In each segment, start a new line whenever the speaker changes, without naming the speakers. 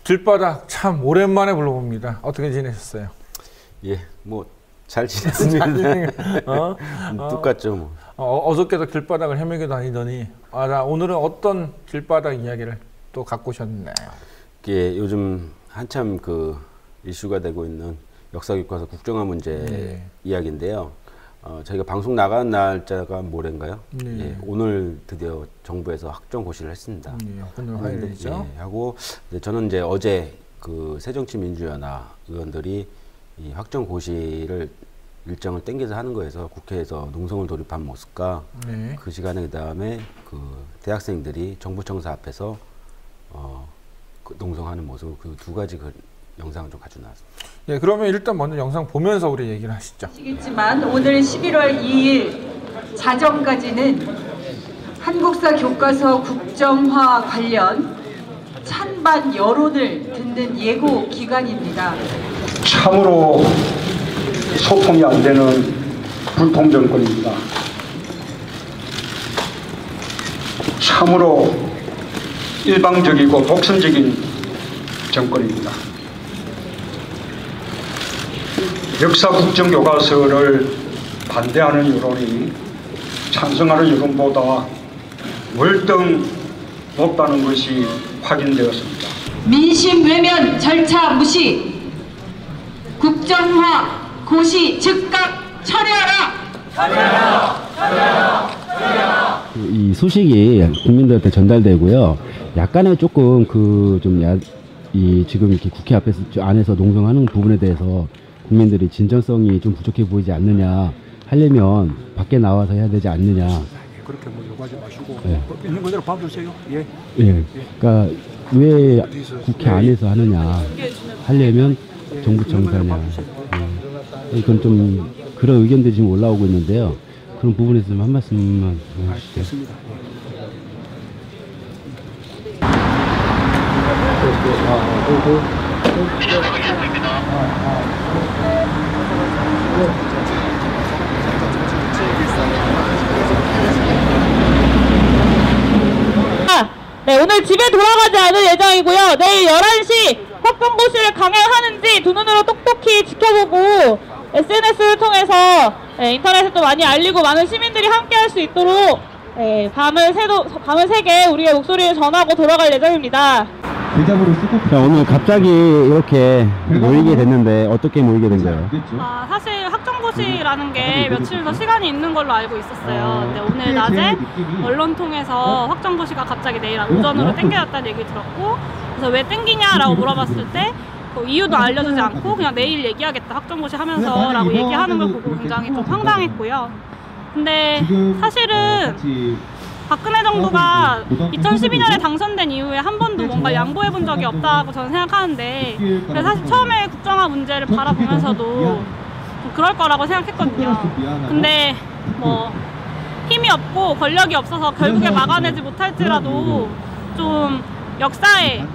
길바닥 참 오랜만에 불러봅니다. 어떻게 지내셨어요?
예, 뭐 잘 지냈습니다. 똑같죠 뭐.
어저께도 길바닥을 헤매게 다니더니 오늘은 어떤 길바닥 이야기를 또 갖고 오셨네.
이게 요즘 한참 그 이슈가 되고 있는 역사교과서 국정화 문제 이야기인데요. 저희가 방송 나간 날짜가 모레인가요? 예, 오늘 드디어 정부에서 확정 고시를 했습니다.
오늘 화요일이죠.
예, 하고 저는 이제 어제 그 새정치민주연합 의원들이 이 확정 고시를 일정을 땡겨서 하는 거에서 국회에서 농성을 돌입한 모습과 그 시간에 그다음에 그 대학생들이 정부청사 앞에서 그 농성하는 모습, 그 두 가지 그 영상을 좀 가지고 나왔습니다.
예, 그러면 일단 먼저 영상 보면서 우리 얘기를 하시죠.
아시겠지만 오늘 11월 2일 자정까지는 한국사 교과서 국정화 관련 찬반 여론을 듣는 예고 기간입니다.
참으로 소통이 안 되는 불통 정권입니다. 참으로 일방적이고 독선적인 정권입니다. 역사 국정 교과서를 반대하는 여론이 찬성하는 여론보다 월등 높다는 것이 확인되었습니다.
민심 외면 절차 무시, 국정화 고시 즉각 철회하라!
이 소식이 국민들한테 전달되고요. 약간의 조금 지금 이렇게 국회 앞에서 안에서 농성하는 부분에 대해서 국민들이 진정성이 좀 부족해 보이지 않느냐, 하려면 밖에 나와서 해야 되지 않느냐.
그렇게 뭐 요구하지 마시고
있는 그대로 봐주세요. 예. 그러니까 왜 국회 안에서 하느냐, 하려면 정부청사냐. 이건 좀 그런 의견들이 지금 올라오고 있는데요. 그런 부분에서 좀 한 말씀만 해주시죠.
네, 오늘 집에 돌아가지 않을 예정이고요. 내일 11시 확정고시를 강행하는지 두 눈으로 똑똑히 지켜보고 SNS를 통해서 인터넷에 또 많이 알리고 많은 시민들이 함께 할 수 있도록 밤을 새게 우리의 목소리를 전하고 돌아갈 예정입니다.
자, 오늘 갑자기 이렇게 모이게 됐는데 어떻게 모이게 된 거예요?
사실 확정고시라는 게 며칠 더 시간이 있는 걸로 알고 있었어요. 근데 오늘 낮에 언론 통해서 확정고시가 갑자기 내일 오전으로 땡겨졌다는 얘기 들었고, 그래서 왜 땡기냐라고 물어봤을 때 그 이유도 알려주지 않고 그냥 내일 얘기하겠다, 확정고시 하면서 라고 얘기하는 걸 보고 굉장히 좀 황당했고요. 근데 사실은 박근혜 정부가 2012년에 당선된 이후에 한 번도 뭔가 양보해 본 적이 없다고 저는 생각하는데, 그래서 사실 처음에 국정화 문제를 바라보면서도 좀 그럴 거라고 생각했거든요. 근데 뭐 힘이 없고 권력이 없어서 결국에 막아내지 못할지라도 좀 역사에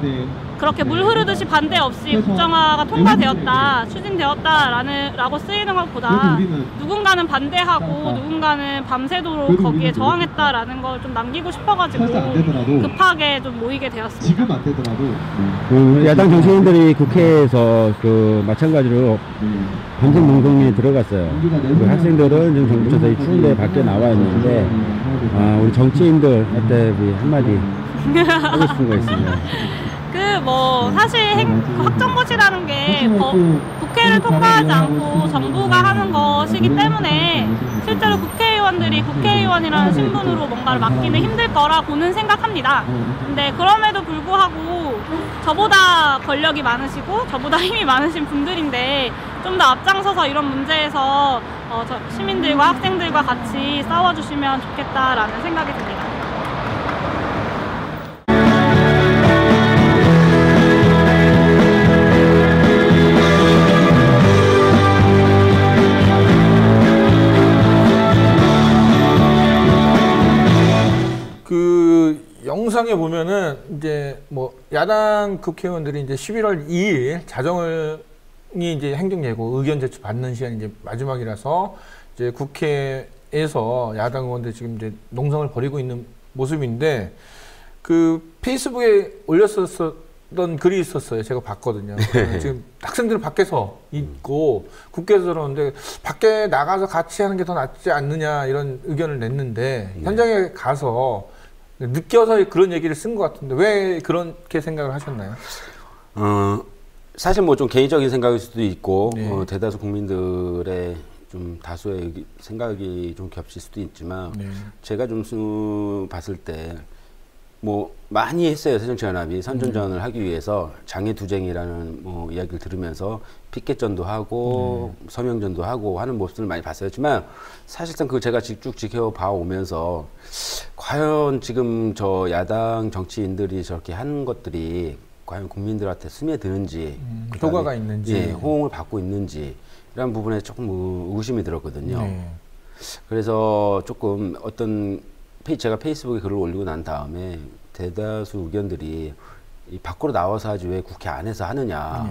그렇게 물 흐르듯이 반대 없이 국정화가 통과되었다, 추진되었다라고 쓰이는 것보다 누군가는 반대하고 누군가는 밤새도록 거기에 저항했다라는 걸 좀 남기고 싶어가지고 급하게 좀 모이게 되었습니다.
야당 정치인들이 국회에서 마찬가지로 밤샘 농성에 들어갔어요. 학생들은 지금 정부청사에 추운데 밖에 나와 있는데, 우리 정치인들한테 한마디 하고 싶은 거 있습니다.
사실 확정고시라는 게 국회를 통과하지 않고 정부가 하는 것이기 때문에 실제로 국회의원들이 국회의원이라는 신분으로 뭔가를 맡기는 힘들 거라고는 생각합니다. 근데 그럼에도 불구하고 저보다 권력이 많으시고 저보다 힘이 많으신 분들인데 좀 더 앞장서서 이런 문제에서 시민들과 학생들과 같이 싸워주시면 좋겠다라는 생각이 듭니다.
영상에 보면은 이제 뭐 야당 국회의원들이 이제 11월 2일 자정이 이제 행정예고 의견 제출 받는 시간이 이제 마지막이라서 이제 국회에서 야당 의원들 지금 이제 농성을 벌이고 있는 모습인데, 그 페이스북에 올렸었던 글이 있었어요. 제가 봤거든요. 지금 학생들은 밖에서 있고 국회에서 그러는데 밖에 나가서 같이 하는 게 더 낫지 않느냐 이런 의견을 냈는데 현장에 가서 느껴서 그런 얘기를 쓴 것 같은데 왜 그렇게 생각을 하셨나요?
사실 뭐 좀 개인적인 생각일 수도 있고 대다수 국민들의 좀 다수의 생각이 좀 겹칠 수도 있지만 제가 좀 봤을 때 뭐 많이 했어요. 새정치연합이 선전전을 하기 위해서 장애투쟁이라는 뭐 이야기를 들으면서 피켓전도 하고 서명전도 하고 하는 모습을 많이 봤었지만 사실상 그 제가 쭉 지켜봐 오면서 과연 지금 저 야당 정치인들이 저렇게 하는 것들이 과연 국민들한테 스며드는지
효과가 있는지
예, 호응을 받고 있는지 이런 부분에 조금 의심이 들었거든요. 그래서 조금 제가 페이스북에 글을 올리고 난 다음에 대다수 의견들이 이 밖으로 나와서 하지 왜 국회 안에서 하느냐.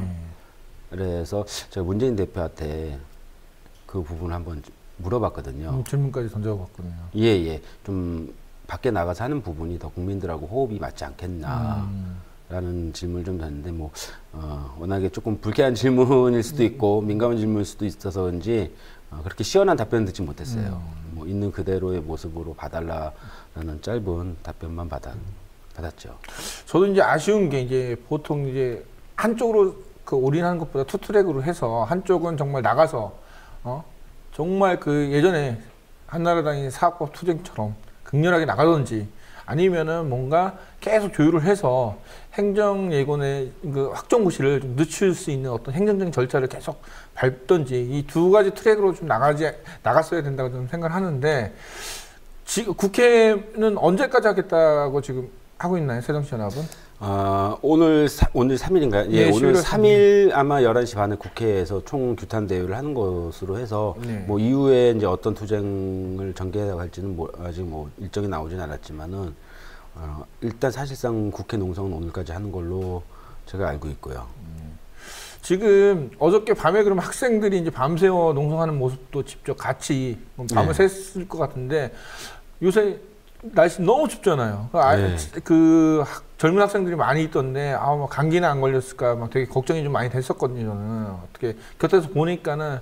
그래서 제가 문재인 대표한테 그 부분을 한번 물어봤거든요.
질문까지 던져봤군요.
예. 좀 밖에 나가서 하는 부분이 더 국민들하고 호흡이 맞지 않겠나. 라는 질문을 좀 던졌는데 워낙에 조금 불쾌한 질문일 수도 있고 민감한 질문일 수도 있어서 그런지 그렇게 시원한 답변을 듣지 못했어요. 뭐 있는 그대로의 모습으로 봐달라라는 짧은 답변만 받았죠.
저도 이제 아쉬운 게 이제 보통 이제 한쪽으로 올인하는 것보다 투트랙으로 해서 한쪽은 정말 나가서 정말 그 예전에 한나라당이 사학법 투쟁처럼 극렬하게 나가든지 아니면은 뭔가 계속 조율을 해서 행정예고의 그 확정고시를 좀 늦출 수 있는 어떤 행정적인 절차를 계속 밟든지 이 두 가지 트랙으로 좀 나갔어야 된다고 저는 생각을 하는데 지금 국회는 언제까지 하겠다고 지금 하고 있나요, 새정치연합은?
오늘 3일인가요? 예, 오늘 3일 아마 11시 반에 국회에서 총 규탄 대회를 하는 것으로 해서 뭐 이후에 이제 어떤 투쟁을 전개해 갈지는 아직 뭐 일정이 나오진 않았지만은 일단 사실상 국회 농성은 오늘까지 하는 걸로 제가 알고 있고요.
지금 어저께 밤에 그럼 학생들이 이제 밤새워 농성하는 모습도 직접 같이 밤을 샜을 것 같은데 요새 날씨 너무 춥잖아요. 그 젊은 학생들이 많이 있던데 뭐 감기는 안 걸렸을까 막 되게 걱정이 좀 많이 됐었거든요. 저는 어떻게 곁에서 보니까는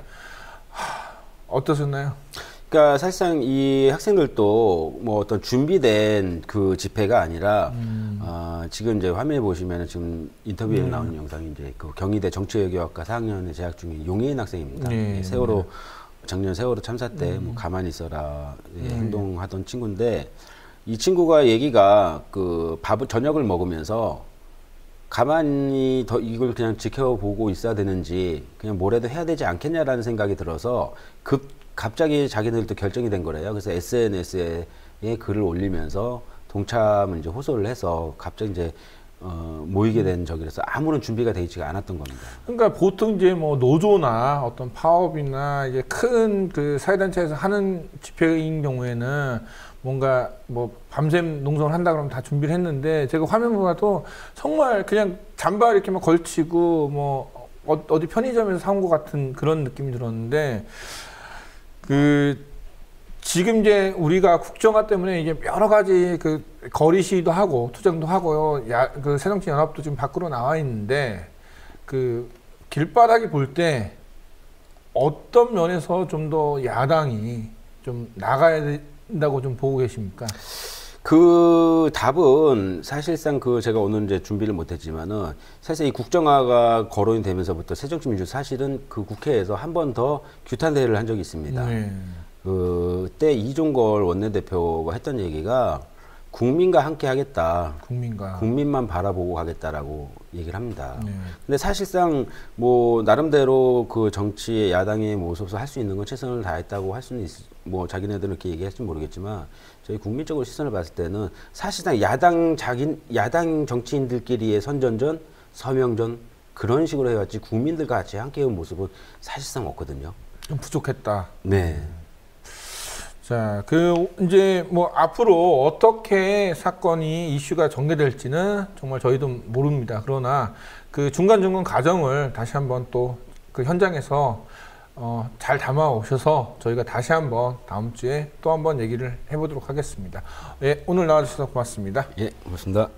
어떠셨나요?
그러니까 사실상 이 학생들도 뭐 어떤 준비된 그 집회가 아니라 지금 이제 화면에 보시면은 지금 인터뷰에 나오는 영상이 이제 그 경희대 정치외교학과 4학년에 재학 중인 용혜인 학생입니다. 작년 세월호 참사 때 뭐 가만히 있어라 행동하던 친구인데 이 친구가 얘기가 그 저녁을 먹으면서 가만히 이걸 그냥 지켜보고 있어야 되는지 그냥 뭐라도 해야 되지 않겠냐라는 생각이 들어서 갑자기 자기들도 결정이 된 거래요. 그래서 SNS에 글을 올리면서 동참을 이제 호소를 해서 갑자기 이제 모이게 된 적이라서 아무런 준비가 되어 있지가 않았던 겁니다.
그러니까 보통 이제 뭐 노조나 어떤 파업이나 이제 큰 그 사회단체에서 하는 집회인 경우에는 뭔가 뭐 밤샘 농성을 한다 그러면 다 준비를 했는데 제가 화면 보아도 정말 그냥 잠바 이렇게만 걸치고 뭐 어디 편의점에서 사온 것 같은 그런 느낌이 들었는데 지금 이제 우리가 국정화 때문에 이제 여러 가지 그 거리 시위도 하고 투쟁도 하고요. 그 새정치연합도 지금 밖으로 나와 있는데 그 길바닥이 볼 때 어떤 면에서 좀 더 야당이 좀 나가야 된다고 좀 보고 계십니까?
그 답은 사실상 제가 오늘 이제 준비를 못했지만은 사실 이 국정화가 거론이 되면서부터 새정치민주 사실은 그 국회에서 한 번 더 규탄 대회를 한 적이 있습니다. 그때 이종걸 원내대표가 했던 얘기가 국민과 함께 하겠다. 국민만 바라보고 가겠다라고 얘기를 합니다. 근데 사실상 뭐 나름대로 그 정치의 야당의 모습에서 할 수 있는 건 최선을 다했다고 할 수는 뭐 자기네들은 그렇게 얘기할지 모르겠지만 저희 국민적으로 시선을 봤을 때는 사실상 야당 정치인들끼리의 선전전, 서명전 그런 식으로 해왔지 국민들과 같이 함께 해온 모습은 사실상 없거든요.
좀 부족했다.
네.
자, 이제 뭐 앞으로 어떻게 사건이 이슈가 전개될지는 정말 저희도 모릅니다. 그러나 그 중간중간 과정을 다시 한번 또 그 현장에서 잘 담아 오셔서 저희가 다시 한번 다음 주에 또 한번 얘기를 해보도록 하겠습니다. 예, 오늘 나와주셔서 고맙습니다.
예, 고맙습니다.